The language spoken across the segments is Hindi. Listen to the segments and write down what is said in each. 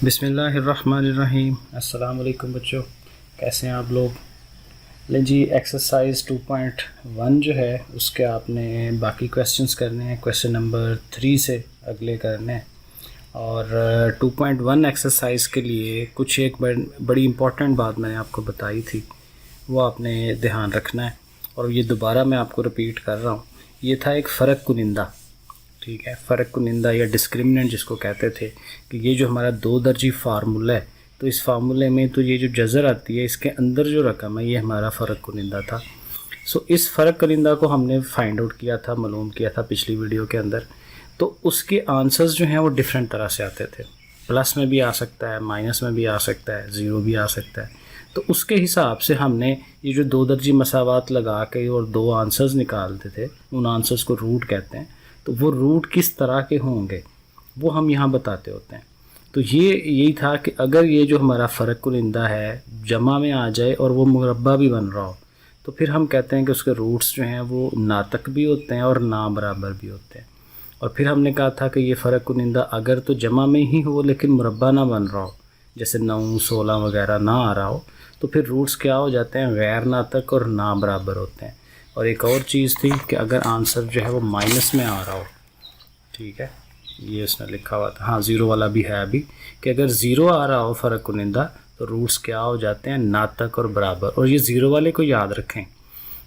बिस्मिल्लाहिर्रहमानिर्रहीम। अस्सलाम वालेकुम बच्चों, कैसे हैं आप लोग। लें जी, एक्सरसाइज 2.1 जो है उसके आपने बाकी क्वेश्चंस करने हैं। क्वेश्चन नंबर 3 से अगले करने हैं। और 2.1 एक्सरसाइज के लिए कुछ एक बड़ी इम्पॉर्टेंट बात मैंने आपको बताई थी, वो आपने ध्यान रखना है। और ये दोबारा मैं आपको रिपीट कर रहा हूँ। ये था एक फ़र्क कुनिंदा, ठीक है। फ़र्क कुनिंदा या डिस्क्रिमिनेंट जिसको कहते थे, कि ये जो हमारा दो दर्जी फार्मूला है, तो इस फार्मूले में तो ये जो जज़र आती है, इसके अंदर जो रकम है, ये हमारा फ़र्क कुनिंदा था। सो इस फ़र्क कुनिंदा को हमने फाइंड आउट किया था, मालूम किया था पिछली वीडियो के अंदर। तो उसके आंसर्स जो हैं वो डिफरेंट तरह से आते थे। प्लस में भी आ सकता है, माइनस में भी आ सकता है, ज़ीरो भी आ सकता है। तो उसके हिसाब से हमने ये जो दो दर्जी मसावात लगा के और दो आंसर्स निकालते थे, उन आंसर्स को रूट कहते हैं। तो वो रूट किस तरह के होंगे वो हम यहाँ बताते होते हैं। तो ये यही था कि अगर ये जो हमारा फ़र्क कुनिंदा है जमा में आ जाए और वो मुरब्बा भी बन रहा हो, तो फिर हम कहते हैं कि उसके रूट्स जो हैं वो नातक भी होते हैं और ना बराबर भी होते हैं। और फिर हमने कहा था कि ये फ़र्क कुनिंदा अगर तो जमा में ही हो लेकिन मुरब्बा ना बन रहा हो, जैसे 9, 16 वगैरह ना आ रहा हो, तो फिर रूट्स क्या हो जाते हैं, गैर नातक और ना बराबर होते हैं। और एक और चीज़ थी कि अगर आंसर जो है वो माइनस में आ रहा हो, ठीक है, ये उसने लिखा हुआ था, हाँ ज़ीरो वाला भी है अभी, कि अगर ज़ीरो आ रहा हो फ़र्क कुनिंदा तो रूट्स क्या हो जाते हैं, नातक और बराबर। और ये ज़ीरो वाले को याद रखें,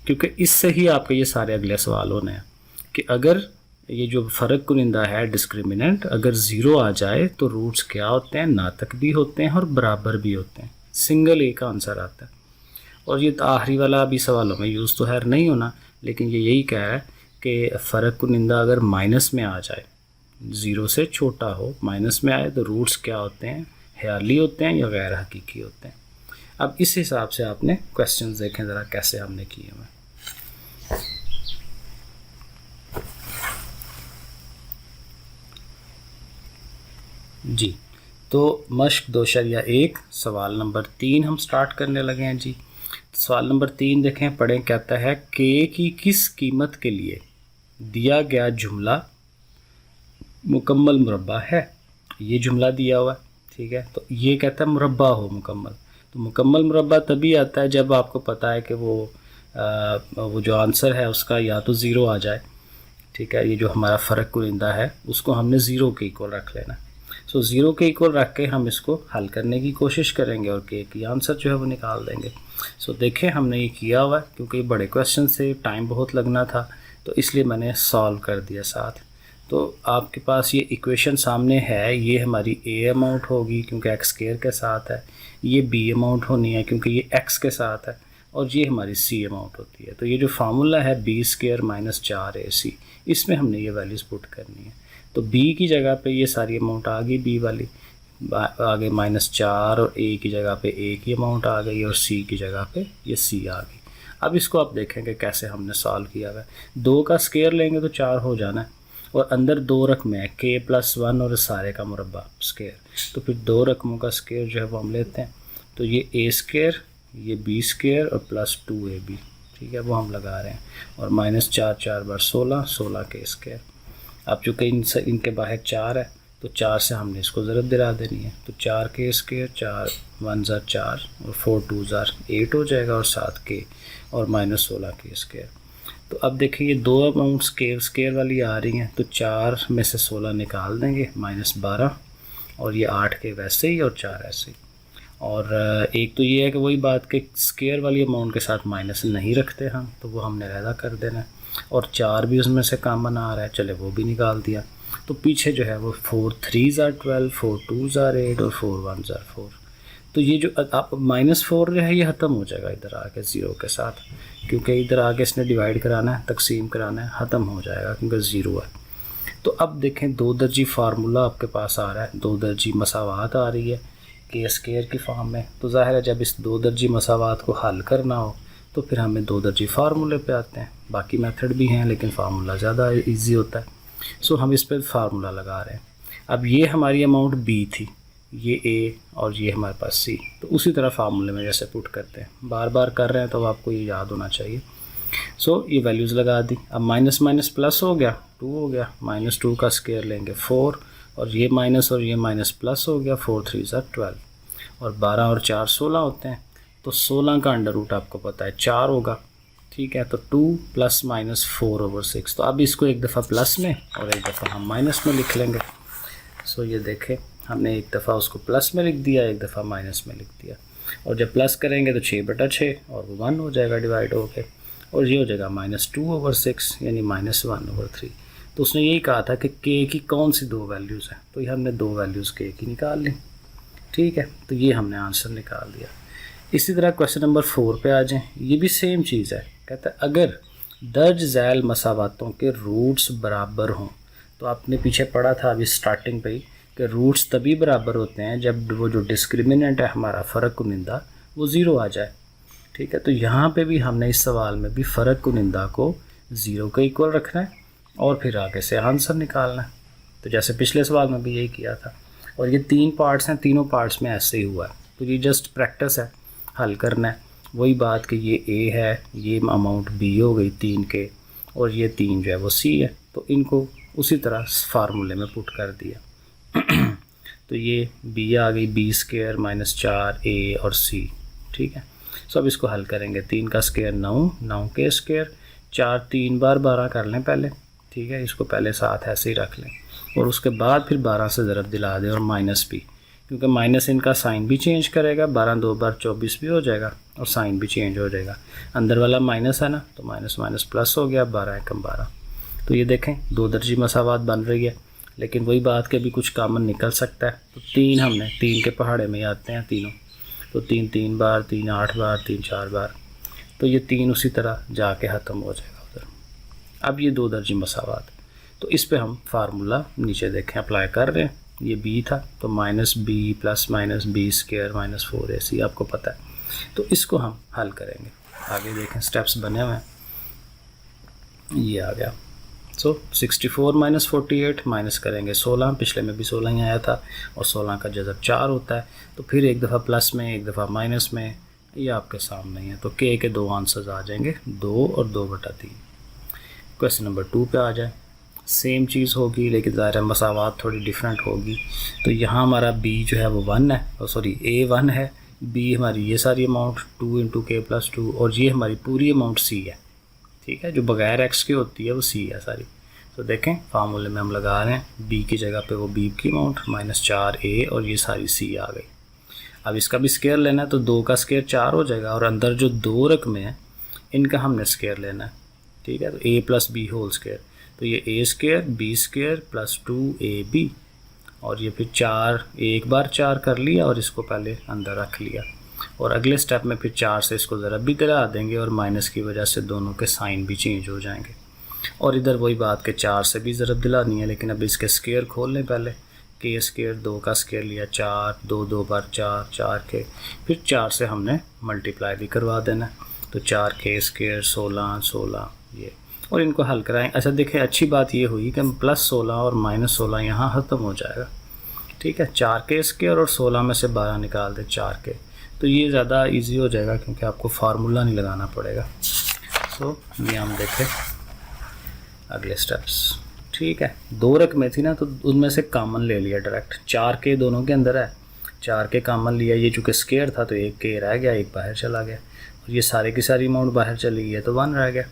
क्योंकि इससे ही आपके ये सारे अगले सवाल होने हैं कि अगर ये जो फ़र्क कुनिंदा है डिस्क्रिमिनेंट, अगर ज़ीरो आ जाए तो रूट्स क्या होते हैं, नातक भी होते हैं और बराबर भी होते हैं। सिंगल एक आंसर आता है। और ये आखिरी वाला अभी सवालों में यूज़ तो है नहीं होना, लेकिन ये यही कह रहा है कि फ़र्क कुनिंदा अगर माइनस में आ जाए, ज़ीरो से छोटा हो, माइनस में आए, तो रूट्स क्या होते हैं, ख्याली होते हैं या गैर हकीकी होते हैं। अब इस हिसाब से आपने क्वेश्चंस देखें ज़रा कैसे हमने किए हुए। जी, तो मश्क 2.1 सवाल नंबर 3 हम स्टार्ट करने लगे हैं जी। सवाल नंबर 3 देखें, पढ़ें। कहता है के की किस कीमत के लिए दिया गया जुमला मुकम्मल मुरब्बा है। ये जुमला दिया हुआ है, ठीक है। तो ये कहता है मुरब्बा हो मुकम्मल। तो मुकम्मल मुरब्बा तभी आता है जब आपको पता है कि वो जो आंसर है उसका या तो ज़ीरो आ जाए, ठीक है। ये जो हमारा फ़र्क कुनिंदा है उसको हमने ज़ीरो के इक्वल रख लेना। सो ज़ीरो के इक्वल रख के हम इसको हल करने की कोशिश करेंगे और के की आंसर जो है वो निकाल देंगे। सो देखें, हमने ये किया हुआ है, क्योंकि बड़े क्वेश्चन से टाइम बहुत लगना था, तो इसलिए मैंने सॉल्व कर दिया साथ। तो आपके पास ये इक्वेशन सामने है, ये हमारी ए अमाउंट होगी क्योंकि एक्स स्क्वायर के साथ है, ये बी अमाउंट होनी है क्योंकि ये एक्स के साथ है, और ये हमारी सी अमाउंट होती है। तो ये जो फार्मूला है बी स्क्वायर माइनस 4ac, इसमें हमने ये वैल्यूज़ पुट करनी है। तो बी की जगह पे ये सारी अमाउंट आ गई, बी वाली आगे -4, और ए की जगह पे ए की अमाउंट आ गई, और सी की जगह पे ये सी आ गई। अब इसको आप देखेंगे कैसे हमने सॉल्व किया हुआ है। 2 का स्क्वायर लेंगे तो 4 हो जाना है, और अंदर 2 रकमें हैं, k+1 और सारे का मुरब्बा स्क्वायर। तो फिर 2 रकमों का स्क्वायर जो है वो हम लेते हैं। तो ये a स्क्वायर, ये b स्क्वायर और +2ab, ठीक है, वो हम लगा रहे हैं। और -4, 4 बार 16, 16 के स्क्वायर। अब चूँकि इनके बाहर 4 है, तो 4 से हमने इसको ज़रब दिला देनी है। तो 4 के स्क्वायर, 4 1 ज़ा 4 और 4 2 ज़ा 8 हो जाएगा, और 7 के और -16 के स्क्वायर। तो अब देखिए ये दो अमाउंट स्क्वायर वाली आ रही हैं, तो 4 में से 16 निकाल देंगे, -12, और ये 8 के वैसे ही और 4 ऐसे ही। और एक तो ये है कि वही बात कि स्क्वायर वाली अमाउंट के साथ माइनस नहीं रखते हम, तो वो हमने अलग कर देना है। और 4 भी उसमें से कॉमन आ रहा है, चले वो भी निकाल दिया। तो पीछे जो है वो 4 3 ज़ा 12, 4 2 ज़ा 8 और 4 1 ज़ा 4। तो ये जो आप -4 जो है ये ख़त्म हो जाएगा इधर आके ज़ीरो के साथ, क्योंकि इधर आगे इसने डिवाइड कराना है, तकसीम कराना है, ख़त्म हो जाएगा क्योंकि ज़ीरो है। तो अब देखें, दो दर्जी फार्मूला आपके पास आ रहा है, दो दर्जी मसावात आ रही है के स्क्वायर की फॉर्म में। तो ज़ाहिर है जब इस दो दर्जी मसावात को हल करना हो तो फिर हमें दो दर्जी फार्मूले पे आते हैं। बाकी मेथड भी हैं लेकिन फार्मूला ज़्यादा ईजी होता है। सो हम इस पर फार्मूला लगा रहे हैं। अब ये हमारी अमाउंट बी थी, ये ए, और ये हमारे पास सी। तो उसी तरह फार्मूले में जैसे पुट करते हैं, बार बार कर रहे हैं तो आपको ये याद होना चाहिए। सो ये वैल्यूज़ लगा दी। अब माइनस माइनस प्लस हो गया, 2 हो गया, -2 का स्क्वायर लेंगे 4, और ये माइनस प्लस हो गया, 4 3 12, और 12 और 4 16 होते हैं। तो 16 का अंडर रूट आपको पता है 4 होगा, ठीक है। तो 2 + -4/6। तो अब इसको एक दफ़ा प्लस में और एक दफ़ा हम माइनस में लिख लेंगे। सो ये देखें, हमने एक दफ़ा उसको प्लस में लिख दिया, एक दफ़ा माइनस में लिख दिया, और जब प्लस करेंगे तो 6/6 और वो 1 हो जाएगा डिवाइड होके, और ये हो जाएगा -2/6 यानी -1/3। तो उसने यही कहा था कि के की कौन सी दो वैल्यूज़ हैं, तो ये हमने दो वैल्यूज़ के की निकाल ली, ठीक है। तो ये हमने आंसर निकाल दिया। इसी तरह क्वेश्चन नंबर 4 पे आ जाएं। ये भी सेम चीज़ है, कहता है अगर दर्ज झैल मसावातों के रूट्स बराबर हों। तो आपने पीछे पढ़ा था अभी स्टार्टिंग पे ही कि रूट्स तभी बराबर होते हैं जब वो जो डिस्क्रिमिनेंट है हमारा फ़र्क कुनिंदा वो ज़ीरो आ जाए, ठीक है। तो यहाँ पे भी हमने इस सवाल में भी फ़र्क कुनिंदा को ज़ीरो के इक्वल रखना है और फिर आगे से आंसर निकालना है। तो जैसे पिछले सवाल में भी यही किया था, और ये 3 पार्ट्स हैं, तीनों पार्ट्स में ऐसे ही हुआ है। तो ये जस्ट प्रैक्टिस है, हल करना है। वही बात कि ये ए है, ये अमाउंट बी हो गई 3 के, और ये 3 जो है वो सी है। तो इनको उसी तरह फार्मूले में पुट कर दिया। तो ये बी आ गई b² - 4a और c, ठीक है। सो अब इसको हल करेंगे। 3 का स्क्वायर 9, 9 के स्क्वायर, 4 3 बार 12 कर लें पहले, ठीक है। इसको पहले साथ ऐसे ही रख लें और उसके बाद फिर 12 से ज़रब दिला दें, और माइनस भी, क्योंकि माइनस इनका साइन भी चेंज करेगा। 12 2 बार 24 भी हो जाएगा और साइन भी चेंज हो जाएगा। अंदर वाला माइनस है ना, तो माइनस प्लस हो गया, 12 एकम 12। तो ये देखें 2 दर्जी मसावात बन रही है, लेकिन वही बात के भी कुछ कॉमन निकल सकता है। तो 3 हमने 3 के पहाड़े में आते हैं तीनों, तो 3 3 बार, 3 8 बार, 3 4 बार, तो ये 3 उसी तरह जाके ख़त्म हो जाएगा उधर। अब ये 2 दर्जी मसावात, तो इस पे हम फार्मूला नीचे देखें अप्लाई कर रहे हैं। ये b था, तो -b + -b² - 4ac आपको पता है। तो इसको हम हल करेंगे। आगे देखें स्टेप्स बने हुए हैं, ये आ गया। सो 64 - 48 माइनस करेंगे 16, पिछले में भी 16 ही आया था, और 16 का जज़ब 4 होता है। तो फिर एक दफ़ा प्लस में, एक दफ़ा माइनस में, ये आपके सामने ही है। तो के 2 आंसर्स आ जाएंगे, 2 और 2/3। क्वेश्चन नंबर 2 पे आ जाए। सेम चीज़ होगी, लेकिन ज़ाहिर मसावात थोड़ी डिफरेंट होगी। तो यहाँ हमारा b जो है वो 1 है, सॉरी a 1 है, b हमारी ये सारी अमाउंट 2 × k + 2, और ये हमारी पूरी अमाउंट c है, ठीक है। जो बगैर x के होती है वो c है सारी। तो देखें फार्मूले में हम लगा रहे हैं, b की जगह पे वो b की अमाउंट -4a, और ये सारी c आ गई। अब इसका भी स्क्वायर लेना है, तो 2 का स्क्वायर 4 हो जाएगा, और अंदर जो 2 रकमें हैं इनका हमने स्क्वायर लेना है, ठीक है। तो a + b होल स्क्वायर, तो ये a² b² + 2ab, और ये फिर 4 एक बार 4 कर लिया और इसको पहले अंदर रख लिया, और अगले स्टेप में फिर 4 से इसको ज़रब भी दिला देंगे, और माइनस की वजह से दोनों के साइन भी चेंज हो जाएंगे। और इधर वही बात के 4 से भी ज़रब दिलानी है, लेकिन अब इसके स्क्वायर खोल लें पहले। k² 2 का स्क्वायर लिया 4, 2 2 बार 4, 4 के, फिर 4 से हमने मल्टीप्लाई भी करवा देना है। तो 4k² 16 16 ये, और इनको हल कराएं। अच्छा देखें, अच्छी बात ये हुई कि +16 और -16 यहाँ ख़त्म हो जाएगा, ठीक है। 4k² और 16 में से 12 निकाल दे 4k, तो ये ज़्यादा इजी हो जाएगा क्योंकि आपको फार्मूला नहीं लगाना पड़ेगा। सो ये हम देखें अगले स्टेप्स, ठीक है। 2 रकमें थी ना, तो उनमें से कॉमन ले लिया डायरेक्ट। 4k दोनों के अंदर है, 4k कॉमन लिया, ये चूँकि स्क्वायर था तो एक k रह गया, एक बाहर चला गया, और ये सारे की सारी अमाउंट बाहर चली गई है, तो 1 रह गया।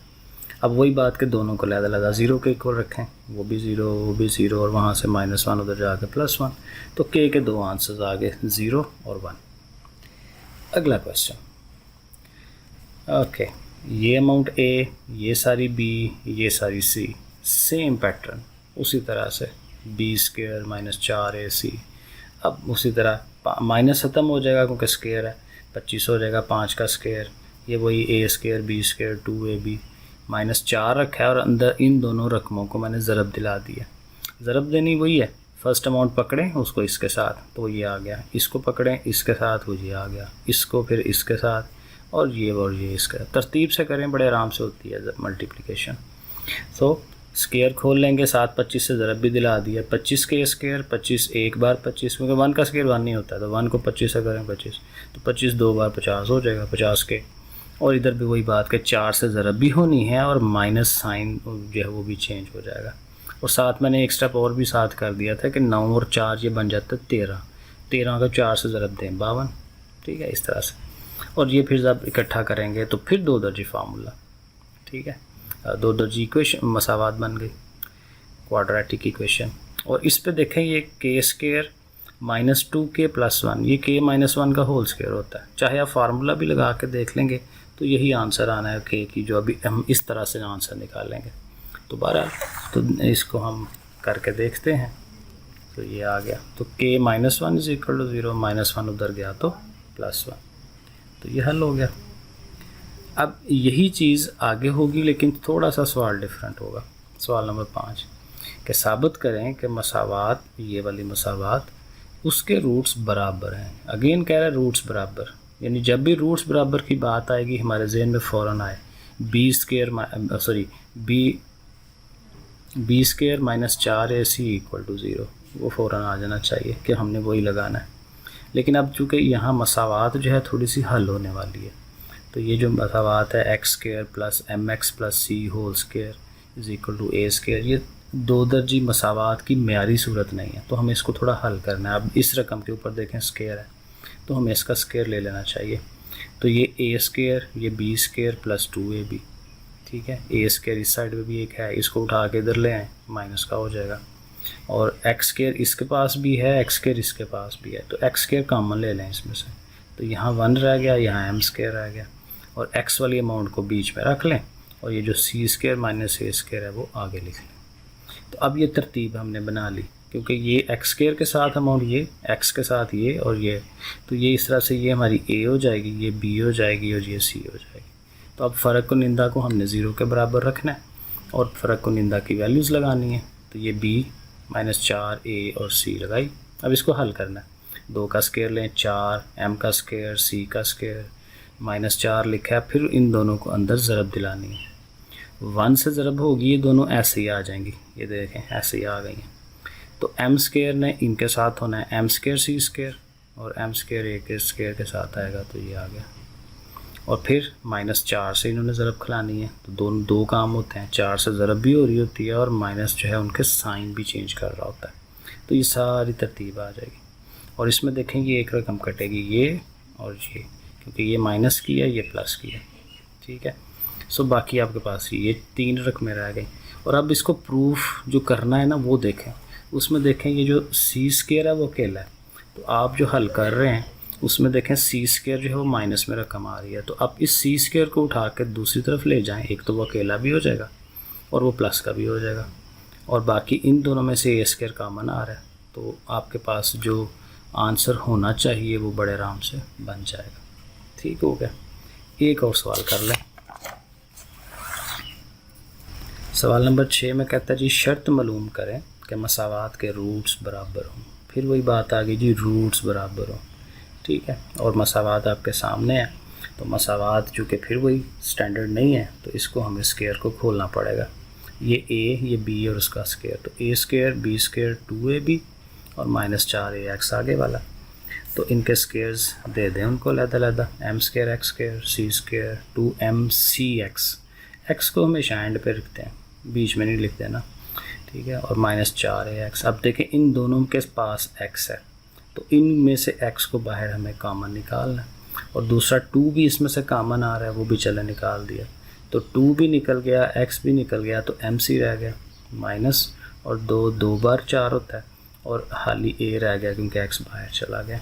अब वही बात के दोनों को लहदा 0 के इक्वल रखें, वो भी 0 वो भी 0, और वहाँ से -1 उधर जाके +1, तो k के 2 आंसर्स आ गए, 0 और 1। अगला क्वेश्चन, ओके, ये अमाउंट a, ये सारी b, ये सारी c, सेम पैटर्न उसी तरह से b² - 4ac। अब उसी तरह माइनस ख़त्म हो जाएगा क्योंकि स्क्वायर है, 25 हो जाएगा 5 का स्क्वायर, ये वही a² b² 2ab, -4 रखा है, और अंदर इन दोनों रकमों को मैंने ज़रब दिला दिया। ज़रब देनी वही है, फर्स्ट अमाउंट पकड़ें उसको इसके साथ, तो ये आ गया, इसको पकड़ें इसके साथ, वो ये आ गया, इसको फिर इसके साथ, और ये इसका। तरतीब से करें, बड़े आराम से होती है मल्टीप्लिकेशन। तो स्क्वायर खोल लेंगे, 7 25 से ज़रब भी दिला दिया, 25 के स्क्वायर 25 एक बार 25, क्योंकि 1 का स्क्वायर 1 नहीं होता है, तो 1 को 25 से करें 25, तो 25 2 बार 50 हो जाएगा 50 के। और इधर भी वही बात कि 4 से ज़रब भी होनी है, और माइनस साइन जो है वो भी चेंज हो जाएगा। और साथ मैंने एक स्टेप और भी साथ कर दिया था कि 9 और 4 ये बन जाता है 13, 13 का 4 से ज़रब दें 52, ठीक है, इस तरह से। और ये फिर जब इकट्ठा करेंगे तो फिर 2 दर्जी फार्मूला, ठीक है, 2 दर्जी इक्वेशन मसावात बन गई, क्वाड्रेटिक इक्वेशन। और इस पे देखें ये के स्क्वायर -2k + 1, ये k - 1 का होल स्क्वायर होता है। चाहे आप फार्मूला भी लगा के देख लेंगे तो यही आंसर आना है k की, जो अभी हम इस तरह से आंसर निकालेंगे। तो बहरहाल तो इसको हम करके देखते हैं। तो ये आ गया, तो k - 1 = 0, -1 उधर गया तो +1, तो ये हल हो गया। अब यही चीज़ आगे होगी लेकिन थोड़ा सा सवाल डिफरेंट होगा। सवाल नंबर 5 कि साबित करें कि मसावात, ये वाली मसावात, उसके रूट्स बराबर हैं। अगेन कह रहा है रूट्स बराबर, यानी जब भी रूट्स बराबर की बात आएगी हमारे जहन में फ़ौरन आए बी स्क्वायर -4ac = 0, वो फ़ौरन आ जाना चाहिए कि हमने वही लगाना है। लेकिन अब चूँकि यहाँ मसावात जो है थोड़ी सी हल होने वाली है, तो ये जो मसावात है x² + mx + c² = a², ये 2 दर्जी मसावात की मेयारी सूरत नहीं है, तो हमें इसको थोड़ा हल करना है। अब इस रकम के ऊपर देखें स्क्वायर है, तो हमें इसका स्क्वायर ले लेना चाहिए। तो ये a², ये b² + 2ab, ठीक है, a² इस साइड में भी एक है, इसको उठा के इधर ले आए, माइनस का हो जाएगा। और x² इसके पास भी है, x² इसके पास भी है, तो x² कॉमन ले लें इसमें से, तो यहाँ 1 रह गया, यहाँ m² रह गया, और x वाली अमाउंट को बीच में रख लें, और ये जो c² - a² है वो आगे लिख लें। तो अब ये तरतीब हमने बना ली, क्योंकि ये x² के साथ अमाउंट, ये x के साथ ये और ये, तो ये इस तरह से ये हमारी a हो जाएगी, ये b हो जाएगी और ये c हो जाएगी। तो अब फ़र्क कुनिंदा को हमने 0 के बराबर रखना है और फ़र्क कुनिंदा की वैल्यूज़ लगानी है। तो ये b -4 a और c लगाई। अब इसको हल करना है, 2 का स्क्वायर लें 4, m का स्क्वायर, c का स्क्वायर, -4 लिखा है, फिर इन दोनों को अंदर ज़रब दिलानी है। 1 से ज़रब होगी, ये दोनों ऐसे ही आ जाएंगी, ये देखें ऐसे ही आ गई हैं। तो m² ने इनके साथ होना है m² c² और m² a के स्क्वायर के साथ आएगा, तो ये आ गया। और फिर -4 से इन्होंने ज़रब खिलानी है, तो दोनों 2 काम होते हैं, 4 से ज़रब भी हो रही होती है और माइनस जो है उनके साइन भी चेंज कर रहा होता है, तो ये सारी तरतीब आ जाएगी। और इसमें देखेंगे एक रकम कटेगी ये और ये, क्योंकि ये माइनस की है, ये प्लस की है, ठीक है। सो बाकी आपके पास ये 3 रकमें रह गई। और अब इसको प्रूफ जो करना है ना वो देखें, उसमें देखें ये जो c² है वो अकेला है, तो आप जो हल कर रहे हैं उसमें देखें c² जो है वो माइनस में रकम आ रही है, तो आप इस c² को उठा कर दूसरी तरफ ले जाएं, एक तो वो अकेला भी हो जाएगा और वो प्लस का भी हो जाएगा, और बाकी इन दोनों में से a² कॉमन आ रहा है, तो आपके पास जो आंसर होना चाहिए वो बड़े आराम से बन जाएगा। ठीक हो गया। एक और सवाल कर लें। सवाल नंबर 6 में कहता है जी शर्त मालूम करें कि मसावात के रूट्स बराबर हों। फिर वही बात आ गई जी, रूट्स बराबर हों, ठीक है, और मसावात आपके सामने है, तो मसावात चूँकि फिर वही स्टैंडर्ड नहीं है, तो इसको हमें स्क्वायर को खोलना पड़ेगा। ये a, ये b और उसका स्क्वायर, तो a² b² 2ab और -4ax आगे वाला, तो इनके स्क्वायर्स दे दें उनको अलग-अलग, m² x² c² 2mcx, x को हमेशा एंड पे रखते हैं, बीच में नहीं लिख देना, ठीक है, और -4ax। अब देखें इन दोनों के पास x है, तो इन में से x को बाहर हमें कॉमन निकालना है, और दूसरा 2 भी इसमें से कॉमन आ रहा है, वो भी चले निकाल दिया, तो 2 भी निकल गया, x भी निकल गया, तो mc रह गया माइनस, और 2 बार 4 होता है, और खाली a रह गया क्योंकि x बाहर चला गया।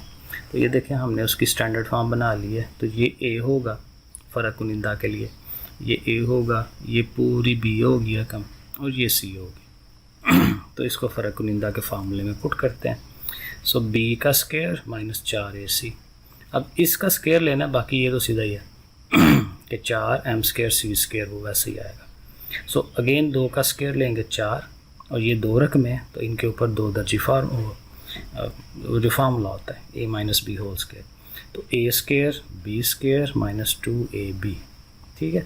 तो ये देखें हमने उसकी स्टैंडर्ड फॉर्म बना ली है, तो ये a होगा फ़र्क कुनिंदा के लिए, ये a होगा, ये पूरी b होगी रकम, और ये c होगी। तो इसको फ़र्क कुनिंदा के फार्मूले में पुट करते हैं। सो b का स्क्वायर -4ac। अब इसका स्क्वायर लेना, बाकी ये तो सीधा ही है कि 4m² c² वो वैसे ही आएगा। सो अगेन 2 का स्क्वायर लेंगे 4, और ये 2 रकमें हैं, तो इनके ऊपर 2 दर्जी जो फार्मूला होता है a - b होल स्क्वायर, तो a² b² -2ab, ठीक है।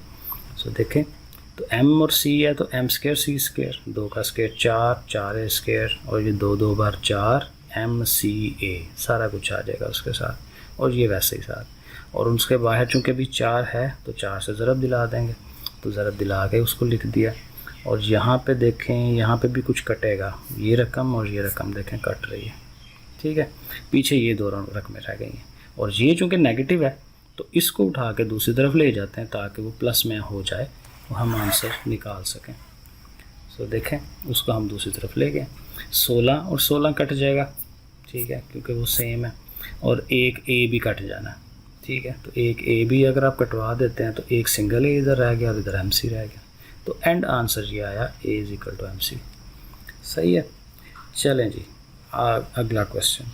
सो देखें तो m और c है, तो m² c², 2 का स्क्वायर 4a², और ये 2 बार 4 mca, सारा कुछ आ जाएगा उसके साथ, और ये वैसे ही साथ, और उसके बाहर चूँकि भी 4 है तो 4 से ज़रब दिला देंगे, तो ज़रब दिला के उसको लिख दिया, और यहाँ पे देखें, यहाँ पे भी कुछ कटेगा, ये रकम और ये रकम देखें कट रही है, ठीक है। पीछे ये दो रकमें रह गई हैं, और ये चूँकि नेगेटिव है तो इसको उठा के दूसरी तरफ ले जाते हैं ताकि वो प्लस में हो जाए, तो हम आंसर निकाल सकें। सो देखें, उसको हम दूसरी तरफ ले गए, 16 और 16 कट जाएगा, ठीक है, क्योंकि वो सेम है, और एक ए भी कट जाना, ठीक है। तो एक ए भी अगर आप कटवा देते हैं तो एक सिंगल ए इधर रह गया और इधर एम सी रह गया, तो एंड आंसर ये आया A is equal to M C. सही है। चलें जी, अगला क्वेश्चन।